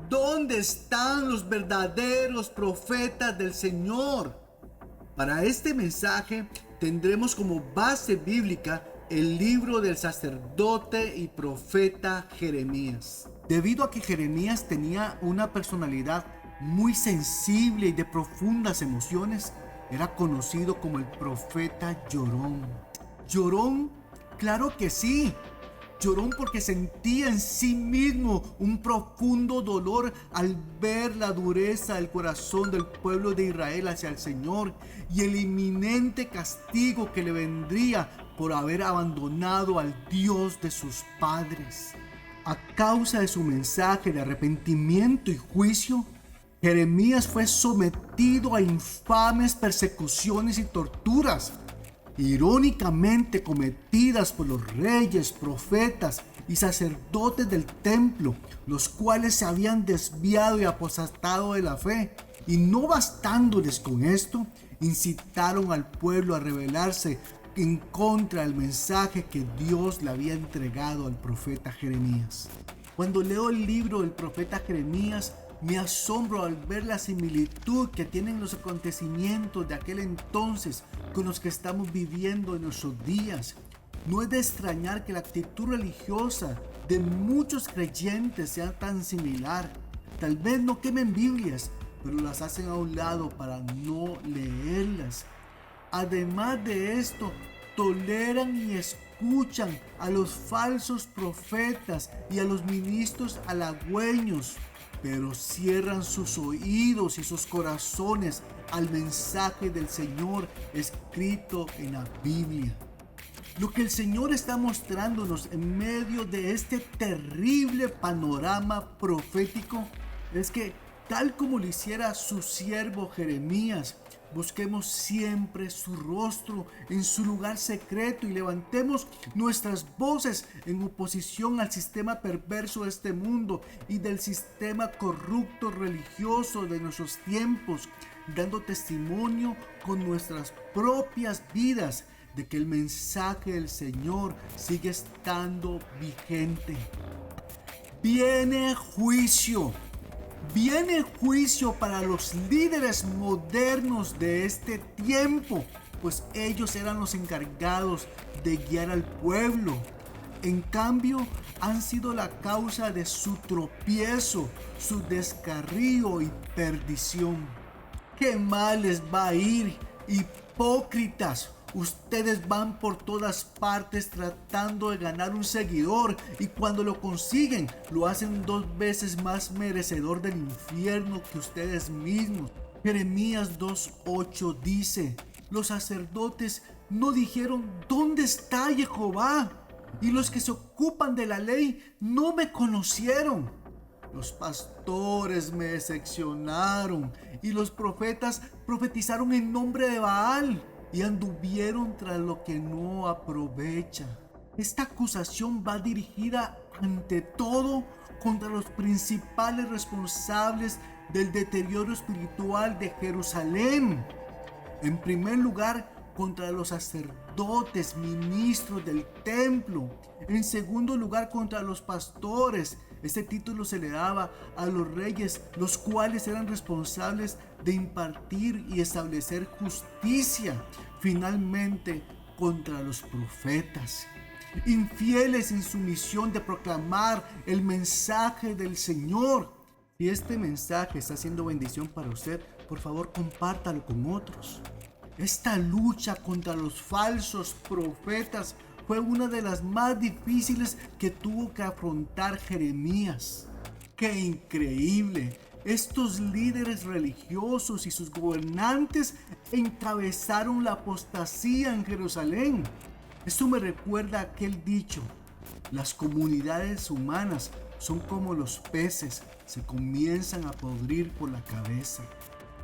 ¿Dónde están los verdaderos profetas del Señor? Para este mensaje tendremos como base bíblica el libro del sacerdote y profeta Jeremías. Debido a que Jeremías tenía una personalidad muy sensible y de profundas emociones, era conocido como el profeta llorón. ¿Llorón? Claro que sí. Llorón porque sentía en sí mismo un profundo dolor al ver la dureza del corazón del pueblo de Israel hacia el Señor y el inminente castigo que le vendría por haber abandonado al Dios de sus padres. A causa de su mensaje de arrepentimiento y juicio, Jeremías fue sometido a infames persecuciones y torturas, irónicamente cometidas por los reyes, profetas y sacerdotes del templo, los cuales se habían desviado y apostatado de la fe, y no bastándoles con esto, incitaron al pueblo a rebelarse en contra del mensaje que Dios le había entregado al profeta Jeremías. Cuando leo el libro del profeta Jeremías, me asombro al ver la similitud que tienen los acontecimientos de aquel entonces con los que estamos viviendo en nuestros días. No es de extrañar que la actitud religiosa de muchos creyentes sea tan similar. Tal vez no quemen Biblias, pero las hacen a un lado para no leerlas. Además de esto, toleran y escuchan a los falsos profetas y a los ministros halagüeños, pero cierran sus oídos y sus corazones al mensaje del Señor escrito en la Biblia. Lo que el Señor está mostrándonos en medio de este terrible panorama profético es que, tal como lo hiciera su siervo Jeremías, busquemos siempre su rostro en su lugar secreto y levantemos nuestras voces en oposición al sistema perverso de este mundo y del sistema corrupto religioso de nuestros tiempos, dando testimonio con nuestras propias vidas de que el mensaje del Señor sigue estando vigente. Viene juicio. Viene juicio para los líderes modernos de este tiempo, pues ellos eran los encargados de guiar al pueblo. En cambio, han sido la causa de su tropiezo, su descarrío y perdición. ¡Qué mal les va a ir, hipócritas! Ustedes van por todas partes tratando de ganar un seguidor, y cuando lo consiguen lo hacen 2 veces más merecedor del infierno que ustedes mismos. Jeremías 2:8 dice: los sacerdotes no dijeron ¿dónde está Jehová? Y los que se ocupan de la ley no me conocieron. Los pastores me decepcionaron y los profetas profetizaron en nombre de Baal y anduvieron tras lo que no aprovecha. Esta acusación va dirigida ante todo contra los principales responsables del deterioro espiritual de Jerusalén. En primer lugar, contra los sacerdotes, ministros del templo. En segundo lugar, contra los pastores. Este título se le daba a los reyes, los cuales eran responsables de impartir y establecer justicia. Finalmente, contra los profetas, infieles en su misión de proclamar el mensaje del Señor. Si este mensaje está siendo bendición para usted, por favor compártalo con otros. Esta lucha contra los falsos profetas fue una de las más difíciles que tuvo que afrontar Jeremías. ¡Qué increíble! Estos líderes religiosos y sus gobernantes encabezaron la apostasía en Jerusalén. Esto me recuerda a aquel dicho: las comunidades humanas son como los peces, se comienzan a podrir por la cabeza.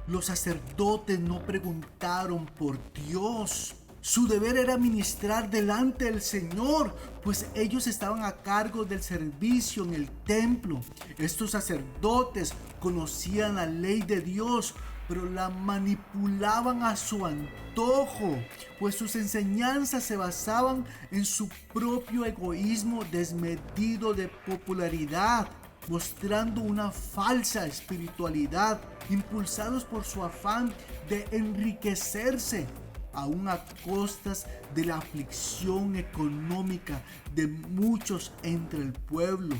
Los sacerdotes no preguntaron por Dios. Su deber era ministrar delante del Señor, pues ellos estaban a cargo del servicio en el templo. Estos sacerdotes conocían la ley de Dios, pero la manipulaban a su antojo, pues sus enseñanzas se basaban en su propio egoísmo desmedido de popularidad. mostrando una falsa espiritualidad, impulsados por su afán de enriquecerse, aún a costas de la aflicción económica de muchos entre el pueblo.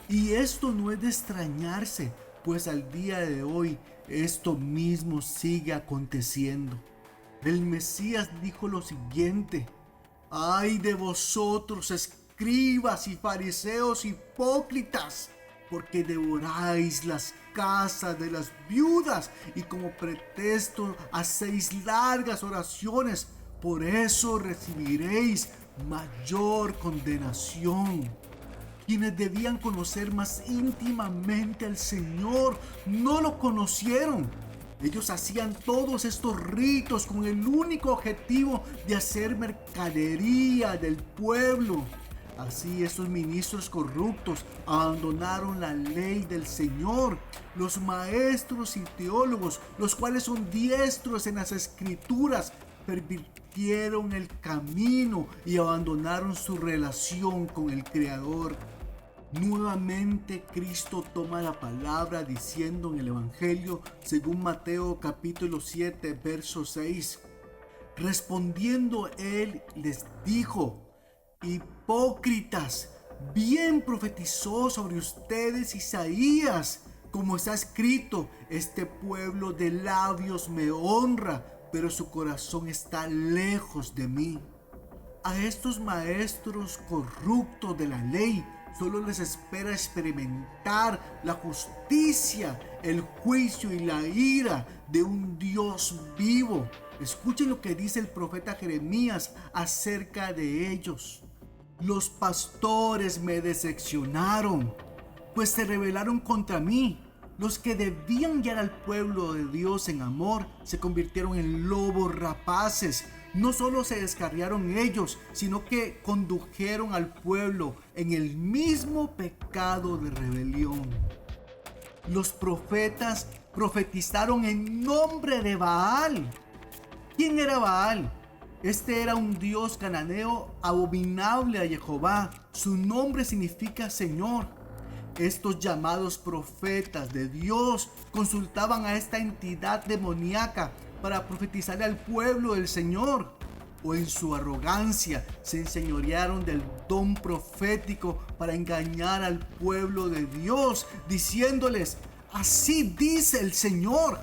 Y esto no es de extrañarse, pues al día de hoy esto mismo sigue aconteciendo. El Mesías dijo lo siguiente: ¡ay de vosotros, escribas y fariseos hipócritas! Porque devoráis las casas de las viudas y como pretexto hacéis largas oraciones. Por eso recibiréis mayor condenación. Quienes debían conocer más íntimamente al Señor no lo conocieron. Ellos hacían todos estos ritos con el único objetivo de hacer mercadería del pueblo. Así estos ministros corruptos abandonaron la ley del Señor. Los maestros y teólogos, los cuales son diestros en las escrituras, pervirtieron el camino y abandonaron su relación con el Creador. Nuevamente Cristo toma la palabra diciendo en el Evangelio según Mateo capítulo 7 verso 6: respondiendo él les dijo: hipócritas, bien profetizó sobre ustedes Isaías, como está escrito: este pueblo de labios me honra, pero su corazón está lejos de mí. A estos maestros corruptos de la ley solo les espera experimentar la justicia, el juicio y la ira de un Dios vivo. Escuchen lo que dice el profeta Jeremías acerca de ellos. Los pastores me decepcionaron, pues se rebelaron contra mí. Los que debían guiar al pueblo de Dios en amor se convirtieron en lobos rapaces. No solo se descarriaron ellos, sino que condujeron al pueblo en el mismo pecado de rebelión. Los profetas profetizaron en nombre de Baal. ¿Quién era Baal? Este era un dios cananeo abominable a Jehová. Su nombre significa Señor. Estos llamados profetas de Dios consultaban a esta entidad demoníaca para profetizar al pueblo del Señor, o en su arrogancia se enseñorearon del don profético para engañar al pueblo de Dios, diciéndoles: así dice el Señor.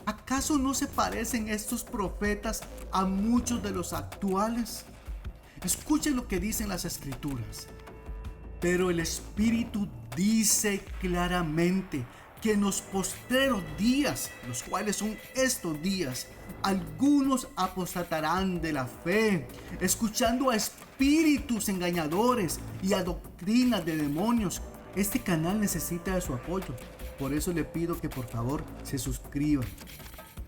¿Acaso no se parecen estos profetas a muchos de los actuales? Escuchen lo que dicen las Escrituras. Pero el Espíritu dice claramente que en los postreros días, los cuales son estos días, algunos apostatarán de la fe, escuchando a espíritus engañadores y a doctrinas de demonios. Este canal necesita de su apoyo, por eso le pido que por favor se suscriban.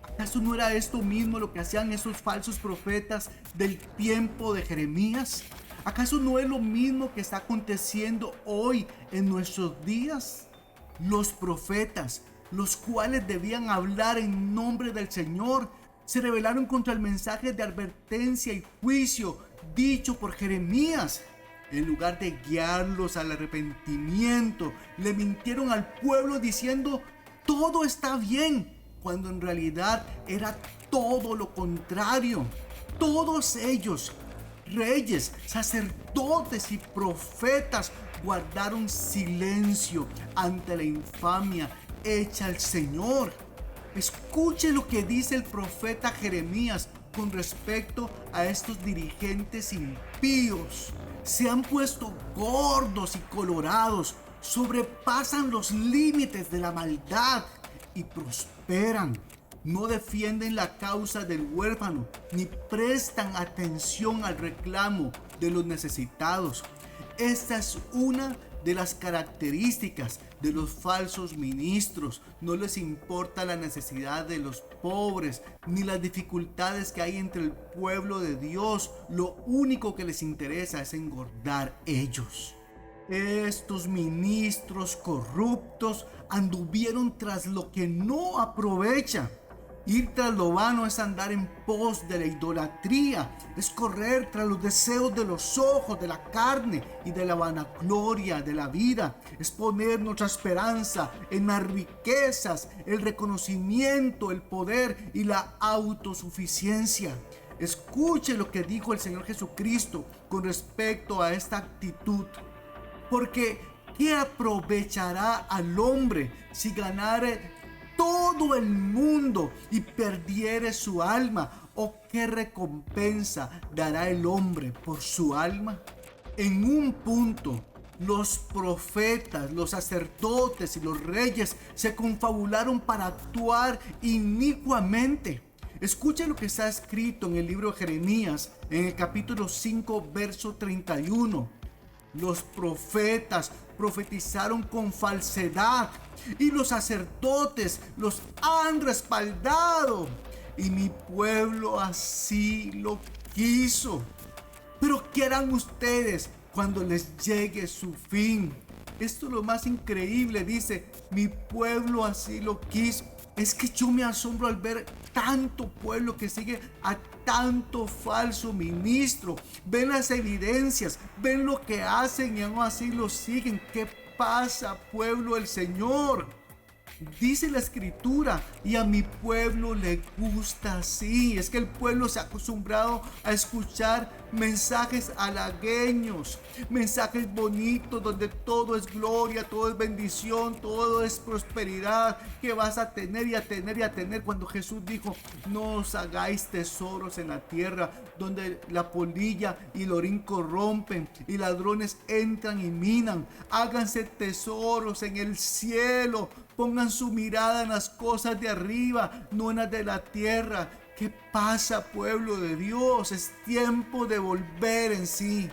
¿Acaso no era esto mismo lo que hacían esos falsos profetas del tiempo de Jeremías? ¿Acaso no es lo mismo que está aconteciendo hoy en nuestros días? Los profetas, los cuales debían hablar en nombre del Señor, se rebelaron contra el mensaje de advertencia y juicio dicho por Jeremías. En lugar de guiarlos al arrepentimiento, le mintieron al pueblo diciendo: todo está bien, cuando en realidad era todo lo contrario. Todos ellos, reyes, sacerdotes y profetas, guardaron silencio ante la infamia hecha al Señor. Escuche lo que dice el profeta Jeremías con respecto a estos dirigentes impíos. Se han puesto gordos y colorados, sobrepasan los límites de la maldad y prosperan. No defienden la causa del huérfano, ni prestan atención al reclamo de los necesitados. Esta es una de las características de los falsos ministros. No les importa la necesidad de los pobres, ni las dificultades que hay entre el pueblo de Dios. Lo único que les interesa es engordar ellos. Estos ministros corruptos anduvieron tras lo que no aprovecha Ir tras lo vano es andar en pos de la idolatría, es correr tras los deseos de los ojos, de la carne y de la vanagloria de la vida. Es poner nuestra esperanza en las riquezas, el reconocimiento, el poder y la autosuficiencia. Escuche lo que dijo el Señor Jesucristo con respecto a esta actitud. Porque ¿qué aprovechará al hombre si ganare todo el mundo y perdiere su alma? ¿O qué recompensa dará el hombre por su alma? En un punto, los profetas, los sacerdotes y los reyes se confabularon para actuar inicuamente. Escucha lo que está escrito en el libro de Jeremías, en el capítulo 5, verso 31. Los profetas profetizaron con falsedad y los sacerdotes los han respaldado. Y mi pueblo así lo quiso. Pero ¿qué harán ustedes cuando les llegue su fin? Esto es lo más increíble, dice, mi pueblo así lo quiso. Es que yo me asombro al ver tanto pueblo que sigue a tanto falso ministro. Ven las evidencias, ven lo que hacen y aún así lo siguen. ¿Qué pasa, pueblo del Señor? Dice la escritura, y a mi pueblo le gusta así. Es que el pueblo se ha acostumbrado a escuchar mensajes halagüeños, mensajes bonitos donde todo es gloria, todo es bendición, todo es prosperidad, que vas a tener y a tener y a tener. Cuando Jesús dijo, no os hagáis tesoros en la tierra, donde la polilla y el orín corrompen y ladrones entran y minan. Háganse tesoros en el cielo. Pongan su mirada en las cosas de arriba, no en las de la tierra. ¿Qué pasa, pueblo de Dios? Es tiempo de volver en sí.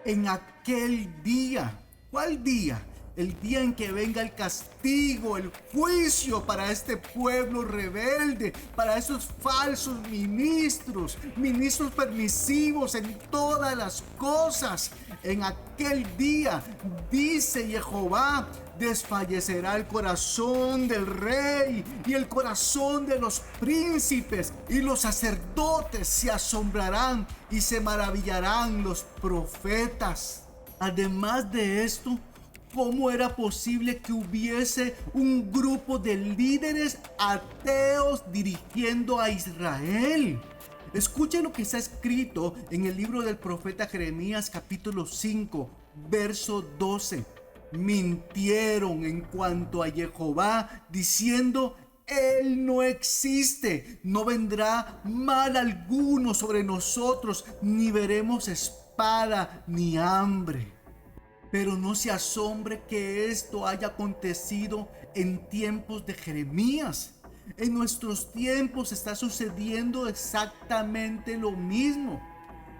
En aquel día, ¿cuál día? El día en que venga el castigo, el juicio para este pueblo rebelde, para esos falsos ministros permisivos en todas las cosas. En aquel día, dice Jehová, desfallecerá el corazón del rey y el corazón de los príncipes, y los sacerdotes se asombrarán y se maravillarán los profetas. Además de esto, ¿cómo era posible que hubiese un grupo de líderes ateos dirigiendo a Israel? Escuchen lo que está escrito en el libro del profeta Jeremías, capítulo 5, verso 12. Mintieron en cuanto a Jehová, diciendo, Él no existe, no vendrá mal alguno sobre nosotros, ni veremos espada ni hambre. Pero no se asombre que esto haya acontecido en tiempos de Jeremías. En nuestros tiempos está sucediendo exactamente lo mismo.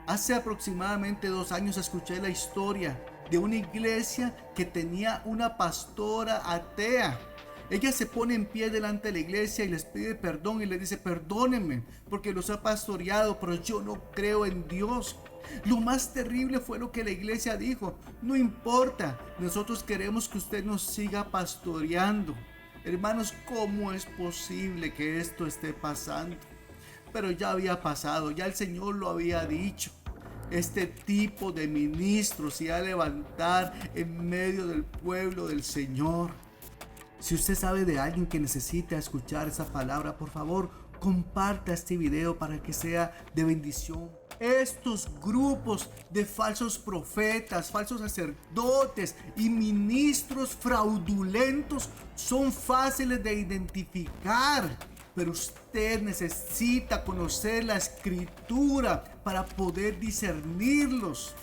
Hace aproximadamente 2 años escuché la historia de una iglesia que tenía una pastora atea. Ella se pone en pie delante de la iglesia y les pide perdón y le dice, perdónenme porque los he pastoreado, pero yo no creo en Dios. Lo más terrible fue lo que la iglesia dijo, no importa, nosotros queremos que usted nos siga pastoreando. Hermanos, ¿cómo es posible que esto esté pasando? Pero ya había pasado, ya el Señor lo había dicho. Este tipo de ministros se va a levantar en medio del pueblo del Señor. Si usted sabe de alguien que necesita escuchar esa palabra, por favor, comparta este video para que sea de bendición. Estos grupos de falsos profetas, falsos sacerdotes y ministros fraudulentos son fáciles de identificar, pero usted necesita conocer la escritura para poder discernirlos.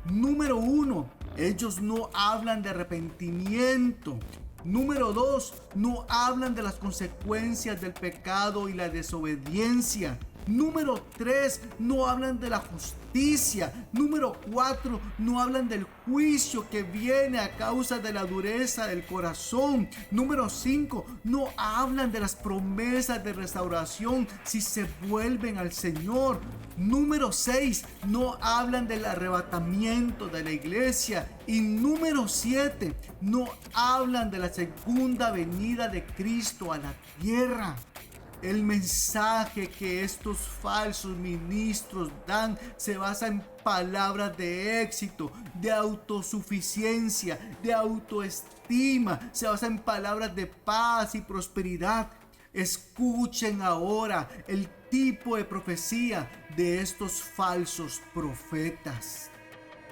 Número 1, ellos no hablan de arrepentimiento. Número 2, no hablan de las consecuencias del pecado y la desobediencia. Número 3, no hablan de la justicia. Número 4, no hablan del juicio que viene a causa de la dureza del corazón. Número 5, no hablan de las promesas de restauración si se vuelven al Señor. Número 6, no hablan del arrebatamiento de la iglesia. Y número 7, no hablan de la segunda venida de Cristo a la tierra. El mensaje que estos falsos ministros dan se basa en palabras de éxito, de autosuficiencia, de autoestima. Se basa en palabras de paz y prosperidad. Escuchen ahora el tipo de profecía de estos falsos profetas.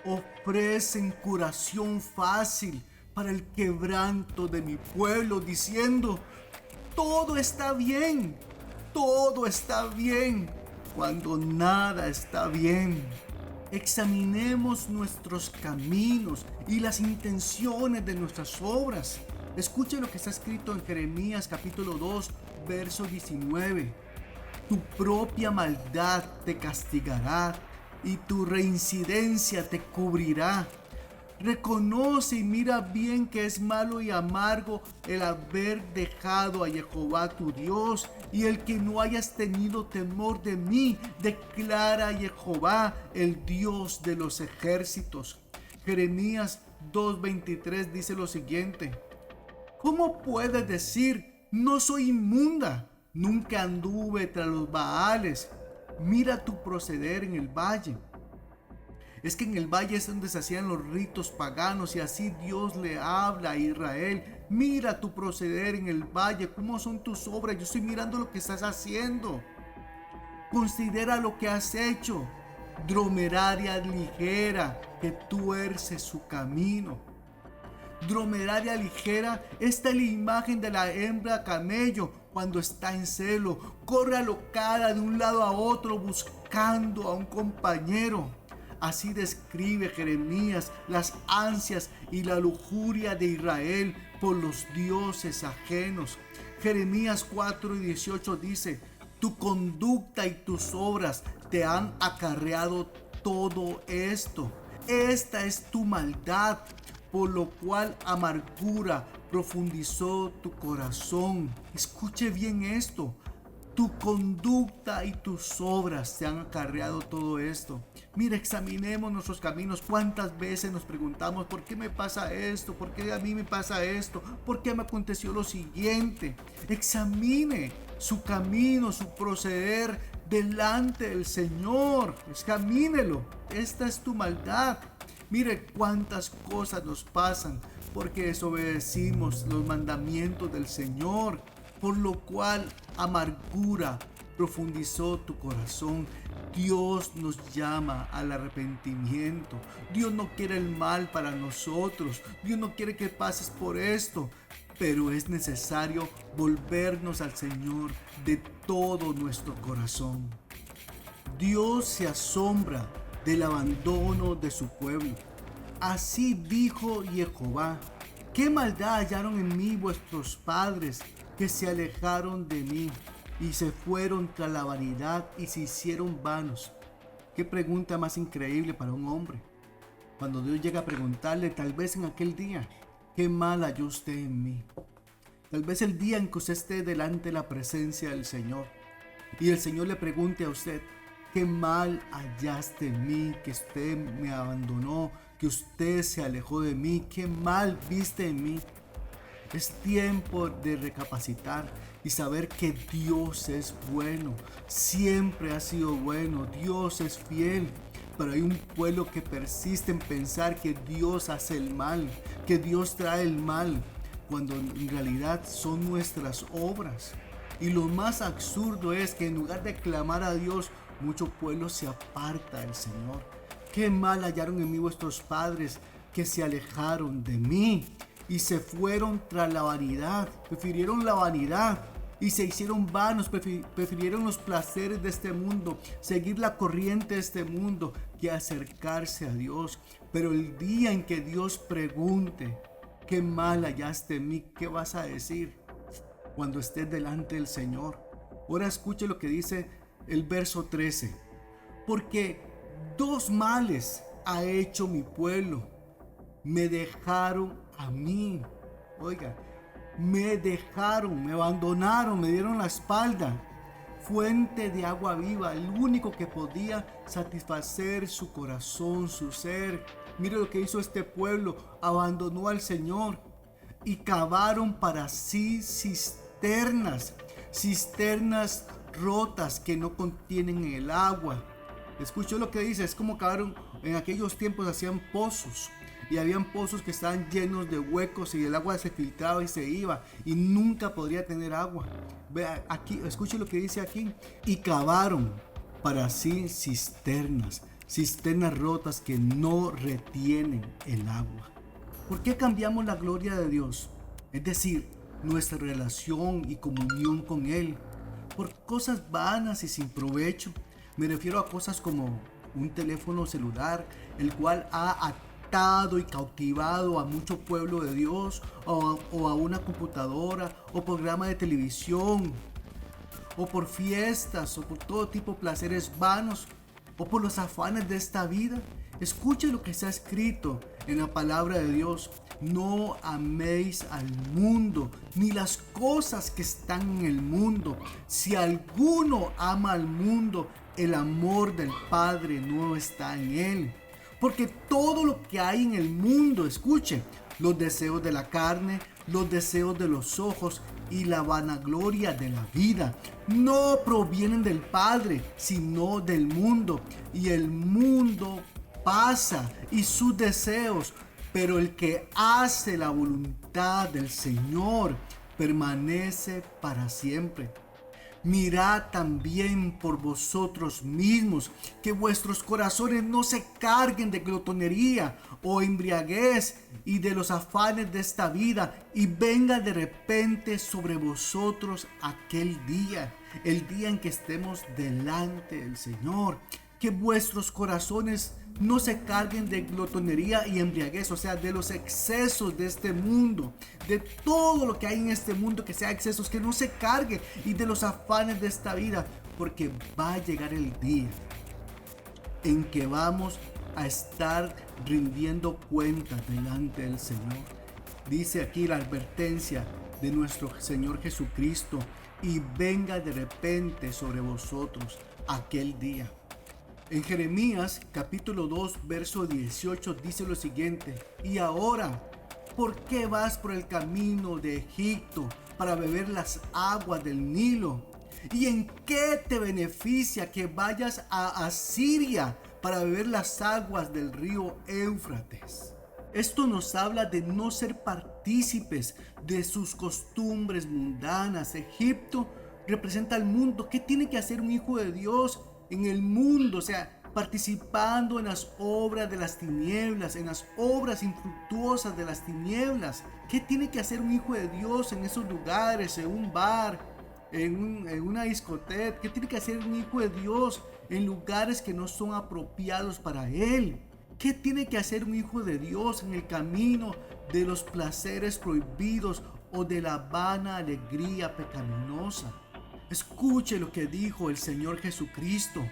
Ofrecen curación fácil para el quebranto de mi pueblo, diciendo: todo está bien, todo está bien, cuando nada está bien. Examinemos nuestros caminos y las intenciones de nuestras obras. Escuchen lo que está escrito en Jeremías capítulo 2, verso 19. Tu propia maldad te castigará y tu reincidencia te cubrirá. Reconoce y mira bien que es malo y amargo el haber dejado a Jehová tu Dios y el que no hayas tenido temor de mí, declara Jehová, el Dios de los ejércitos. Jeremías 2:23 dice lo siguiente: ¿cómo puedes decir, no soy inmunda? Nunca anduve tras los Baales. Mira tu proceder en el valle. Es que en el valle es donde se hacían los ritos paganos y así Dios le habla a Israel. Mira tu proceder en el valle, cómo son tus obras. Yo estoy mirando lo que estás haciendo. Considera lo que has hecho. Dromeraria ligera que tuerce su camino. Dromeraria ligera, esta es la imagen de la hembra camello cuando está en celo. Corre alocada de un lado a otro buscando a un compañero. Así describe Jeremías las ansias y la lujuria de Israel por los dioses ajenos. Jeremías 4:18 dice: tu conducta y tus obras te han acarreado todo esto. Esta es tu maldad, por lo cual amargura profundizó tu corazón. Escuche bien esto. Tu conducta y tus obras te han acarreado todo esto. Mira, examinemos nuestros caminos. ¿Cuántas veces nos preguntamos por qué me pasa esto? ¿Por qué a mí me pasa esto? ¿Por qué me aconteció lo siguiente? Examine su camino, su proceder delante del Señor. Examínelo. Esta es tu maldad. Mire cuántas cosas nos pasan porque desobedecimos los mandamientos del Señor, por lo cual amargura profundizó tu corazón. Dios nos llama al arrepentimiento. Dios no quiere el mal para nosotros. Dios no quiere que pases por esto. Pero es necesario volvernos al Señor de todo nuestro corazón. Dios se asombra del abandono de su pueblo. Así dijo Jehová: ¿qué maldad hallaron en mí vuestros padres, que se alejaron de mí y se fueron tras la vanidad y se hicieron vanos? Qué pregunta más increíble para un hombre. Cuando Dios llega a preguntarle, tal vez en aquel día: ¿qué mal halló usted en mí? Tal vez el día en que usted esté delante de la presencia del Señor y el Señor le pregunte a usted: ¿qué mal hallaste en mí? Que usted me abandonó, que usted se alejó de mí. ¿Qué mal viste en mí? Es tiempo de recapacitar y saber que Dios es bueno. Siempre ha sido bueno. Dios es fiel. Pero hay un pueblo que persiste en pensar que Dios hace el mal, que Dios trae el mal, cuando en realidad son nuestras obras. Y lo más absurdo es que en lugar de clamar a Dios, mucho pueblo se aparta del Señor. Qué mal hallaron en mí vuestros padres, que se alejaron de mí y se fueron tras la vanidad. Prefirieron la vanidad y se hicieron vanos. Prefirieron los placeres de este mundo, seguir la corriente de este mundo, que acercarse a Dios. Pero el día en que Dios pregunte: ¿qué mal hallaste en mí?, ¿qué vas a decir cuando estés delante del Señor? Ahora escuche lo que dice el verso 13. Porque dos males ha hecho mi pueblo. Me dejaron a mí. Oiga, me dejaron, me abandonaron, me dieron la espalda. Fuente de agua viva, el único que podía satisfacer su corazón, su ser. Mire lo que hizo este pueblo: abandonó al Señor y cavaron para sí cisternas. cisternas rotas que no contienen el agua. Escuchó lo que dice, es como acabaron en aquellos tiempos, hacían pozos y habían pozos que estaban llenos de huecos y el agua se filtraba y se iba y nunca podría tener agua. Vea aquí, escuche lo que dice aquí, y cavaron para sí cisternas rotas que no retienen el agua. ¿Por qué cambiamos la gloria de Dios? Es decir, nuestra relación y comunión con Él, por cosas vanas y sin provecho. Me refiero a cosas como un teléfono celular, el cual ha atado y cautivado a mucho pueblo de Dios, o a una computadora, o programa de televisión, o por fiestas, o por todo tipo de placeres vanos, o por los afanes de esta vida. Escuche lo que está escrito en la palabra de Dios. No améis al mundo, ni las cosas que están en el mundo. Si alguno ama al mundo, el amor del Padre no está en él. Porque todo lo que hay en el mundo, escuche, los deseos de la carne, los deseos de los ojos y la vanagloria de la vida, no provienen del Padre, sino del mundo. Y el mundo pasa y sus deseos, pero el que hace la voluntad del Señor permanece para siempre. Mirad también por vosotros mismos, que vuestros corazones no se carguen de glotonería o embriaguez y de los afanes de esta vida, y venga de repente sobre vosotros aquel día, el día en que estemos delante del Señor. Que vuestros corazones no se carguen de glotonería y embriaguez, o sea, de los excesos de este mundo, de todo lo que hay en este mundo que sea excesos, que no se cargue, y de los afanes de esta vida, porque va a llegar el día en que vamos a estar rindiendo cuentas delante del Señor. Dice aquí la advertencia de nuestro Señor Jesucristo: y venga de repente sobre vosotros aquel día. En Jeremías capítulo 2 verso 18 dice lo siguiente: y ahora, ¿por qué vas por el camino de Egipto para beber las aguas del Nilo? ¿Y en qué te beneficia que vayas a Asiria para beber las aguas del río Éufrates? Esto nos habla de no ser partícipes de sus costumbres mundanas. Egipto representa al mundo. ¿Qué tiene que hacer un hijo de Dios en el mundo? O sea, participando en las obras de las tinieblas, en las obras infructuosas de las tinieblas. ¿Qué tiene que hacer un hijo de Dios en esos lugares, en un bar, en una discoteca? ¿Qué tiene que hacer un hijo de Dios en lugares que no son apropiados para él? ¿Qué tiene que hacer un hijo de Dios en el camino de los placeres prohibidos o de la vana alegría pecaminosa? Escuche lo que dijo el Señor Jesucristo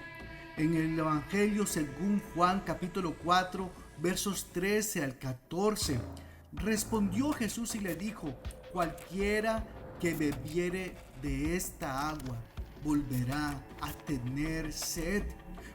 en el Evangelio según Juan capítulo 4 versos 13 al 14. Respondió Jesús y le dijo: cualquiera que bebiere de esta agua volverá a tener sed.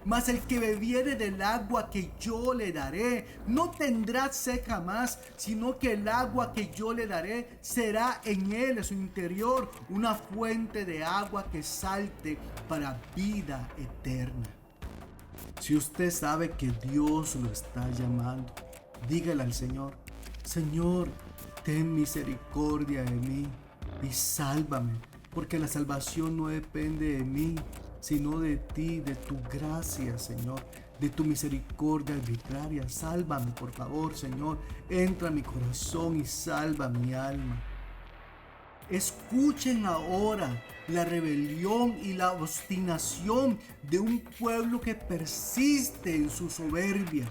Mas el que bebiere del agua que yo le daré no tendrá sed jamás, sino que el agua que yo le daré será en él, en su interior, una fuente de agua que salte para vida eterna. Si usted sabe que Dios lo está llamando, dígale al Señor: Señor, ten misericordia de mí y sálvame, porque la salvación no depende de mí, sino de ti, de tu gracia, Señor, de tu misericordia arbitraria. Sálvame, por favor, Señor. Entra a mi corazón y salva mi alma. Escuchen ahora la rebelión y la obstinación de un pueblo que persiste en su soberbia.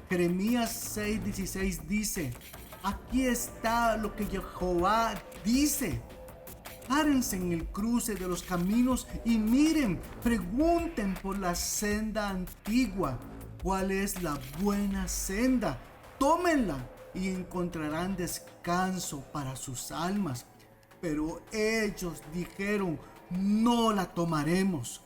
Jeremías 6:16 dice: aquí está lo que Jehová dice. Párense en el cruce de los caminos y miren, pregunten por la senda antigua. ¿Cuál es la buena senda? Tómenla y encontrarán descanso para sus almas. Pero ellos dijeron: no la tomaremos.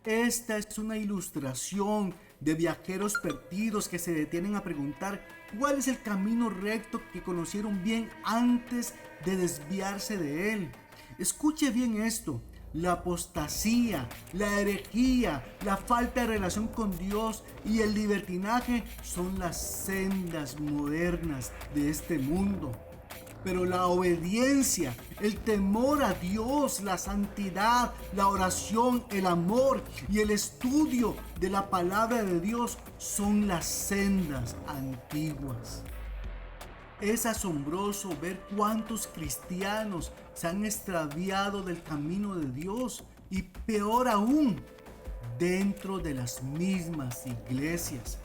Esta es una ilustración de viajeros perdidos que se detienen a preguntar cuál es el camino recto que conocieron bien antes de desviarse de él. Escuche bien esto. La apostasía, la herejía, la falta de relación con Dios y el libertinaje son las sendas modernas de este mundo. Pero la obediencia, el temor a Dios, la santidad, la oración, el amor y el estudio de la palabra de Dios son las sendas antiguas. Es asombroso ver cuántos cristianos se han extraviado del camino de Dios y peor aún, dentro de las mismas iglesias.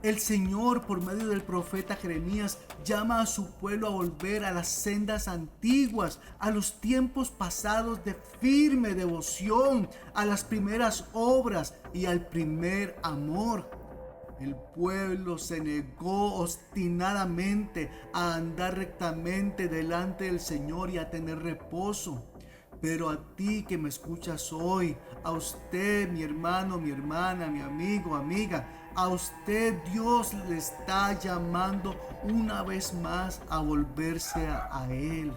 El Señor, por medio del profeta Jeremías, llama a su pueblo a volver a las sendas antiguas, a los tiempos pasados de firme devoción, a las primeras obras y al primer amor. El pueblo se negó obstinadamente a andar rectamente delante del Señor y a tener reposo. Pero a ti que me escuchas hoy, a usted, mi hermano, mi hermana, mi amigo, amiga, a usted Dios le está llamando una vez más a volverse a Él.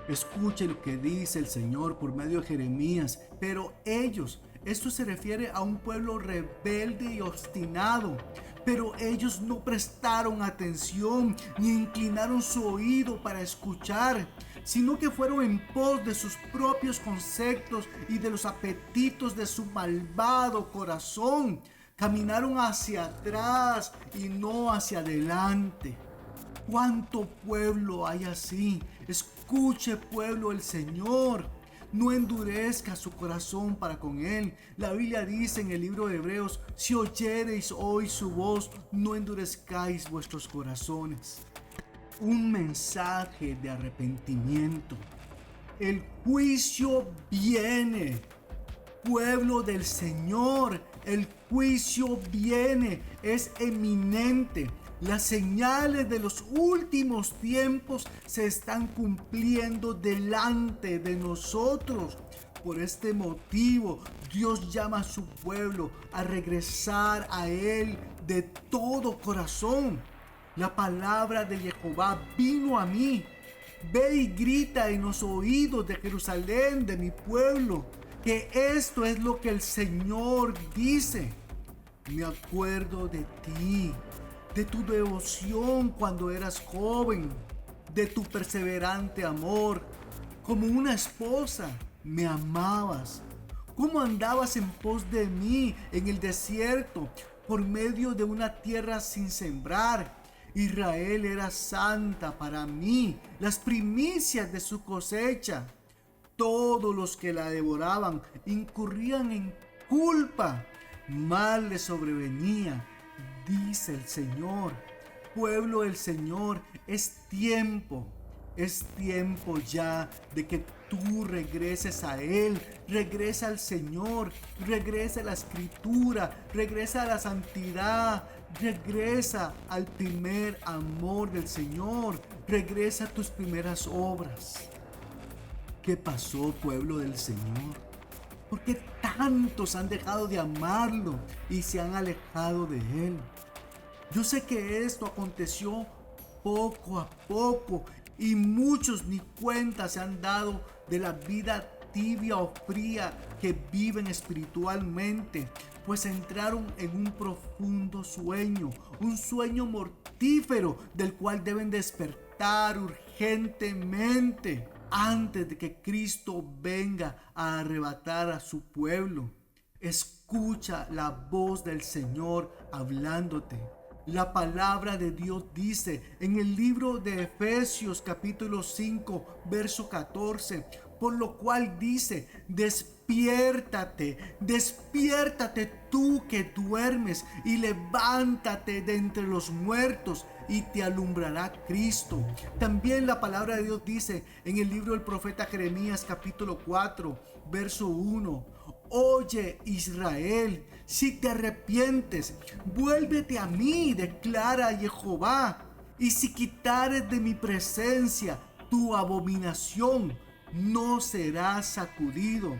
Escuche lo que dice el Señor por medio de Jeremías. Pero ellos, esto se refiere a un pueblo rebelde y obstinado. Pero ellos no prestaron atención ni inclinaron su oído para escuchar, sino que fueron en pos de sus propios conceptos y de los apetitos de su malvado corazón. Caminaron hacia atrás y no hacia adelante. ¿Cuánto pueblo hay así? Escuche, pueblo, el Señor. No endurezca su corazón para con Él. La Biblia dice en el libro de Hebreos: si oyereis hoy su voz, no endurezcáis vuestros corazones. Un mensaje de arrepentimiento. El juicio viene. Pueblo del Señor, el juicio viene, es eminente. Las señales de los últimos tiempos se están cumpliendo delante de nosotros. Por este motivo, Dios llama a su pueblo a regresar a Él de todo corazón. La palabra de Jehová vino a mí. Ve y grita en los oídos de Jerusalén, de mi pueblo, que esto es lo que el Señor dice. Me acuerdo de ti, de tu devoción cuando eras joven, de tu perseverante amor. Como una esposa me amabas. Cómo andabas en pos de mí en el desierto, por medio de una tierra sin sembrar. Israel era santa para mí, las primicias de su cosecha. Todos los que la devoraban incurrían en culpa. Mal les sobrevenía, dice el Señor. Pueblo del Señor, es tiempo ya de que tú regreses a Él. Regresa al Señor, regresa a la Escritura, regresa a la santidad, regresa al primer amor del Señor, regresa a tus primeras obras. ¿Qué pasó, pueblo del Señor? ¿Por qué tantos han dejado de amarlo y se han alejado de Él? Yo sé que esto aconteció poco a poco y muchos ni cuenta se han dado de la vida tibia o fría que viven espiritualmente, pues entraron en un profundo sueño, un sueño mortífero del cual deben despertar urgentemente antes de que Cristo venga a arrebatar a su pueblo. Escucha la voz del Señor hablándote. La palabra de Dios dice en el libro de Efesios capítulo 5 verso 14, por lo cual dice: despiértate, despiértate tú que duermes y levántate de entre los muertos y te alumbrará Cristo. También la palabra de Dios dice en el libro del profeta Jeremías capítulo 4 verso 1: oye, Israel, si te arrepientes, vuélvete a mí, declara Jehová, y si quitares de mi presencia tu abominación, no serás sacudido.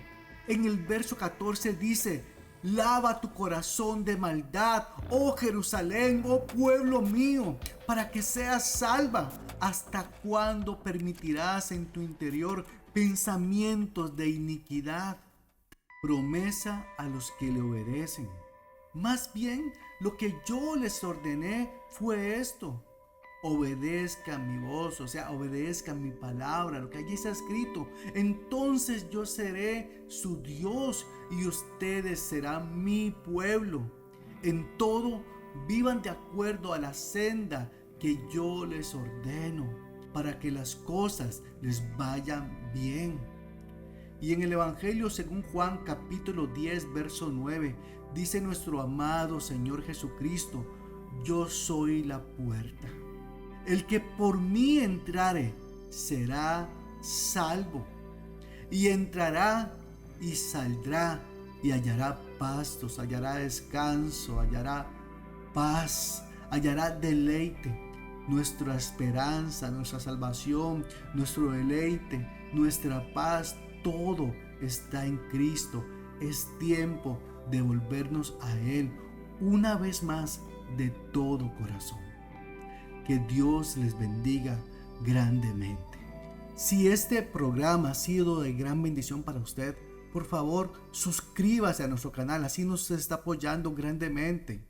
En el verso 14 dice: lava tu corazón de maldad, oh Jerusalén, oh pueblo mío, para que seas salva. ¿Hasta cuándo permitirás en tu interior pensamientos de iniquidad, promesa a los que le obedecen. Más bien, lo que yo les ordené fue esto: obedezcan mi voz, o sea, obedezcan mi palabra, lo que allí está escrito. Entonces yo seré su Dios y ustedes serán mi pueblo. En todo, vivan de acuerdo a la senda que yo les ordeno, para que las cosas les vayan bien. Y en el Evangelio según Juan capítulo 10 verso 9 dice nuestro amado Señor Jesucristo: yo soy la puerta. El que por mí entrare será salvo, y entrará y saldrá y hallará pastos, hallará descanso, hallará paz, hallará deleite. Nuestra esperanza, nuestra salvación, nuestro deleite, nuestra paz, todo está en Cristo. Es tiempo de volvernos a Él una vez más de todo corazón. Que Dios les bendiga grandemente. Si este programa ha sido de gran bendición para usted, por favor suscríbase a nuestro canal, así nos está apoyando grandemente.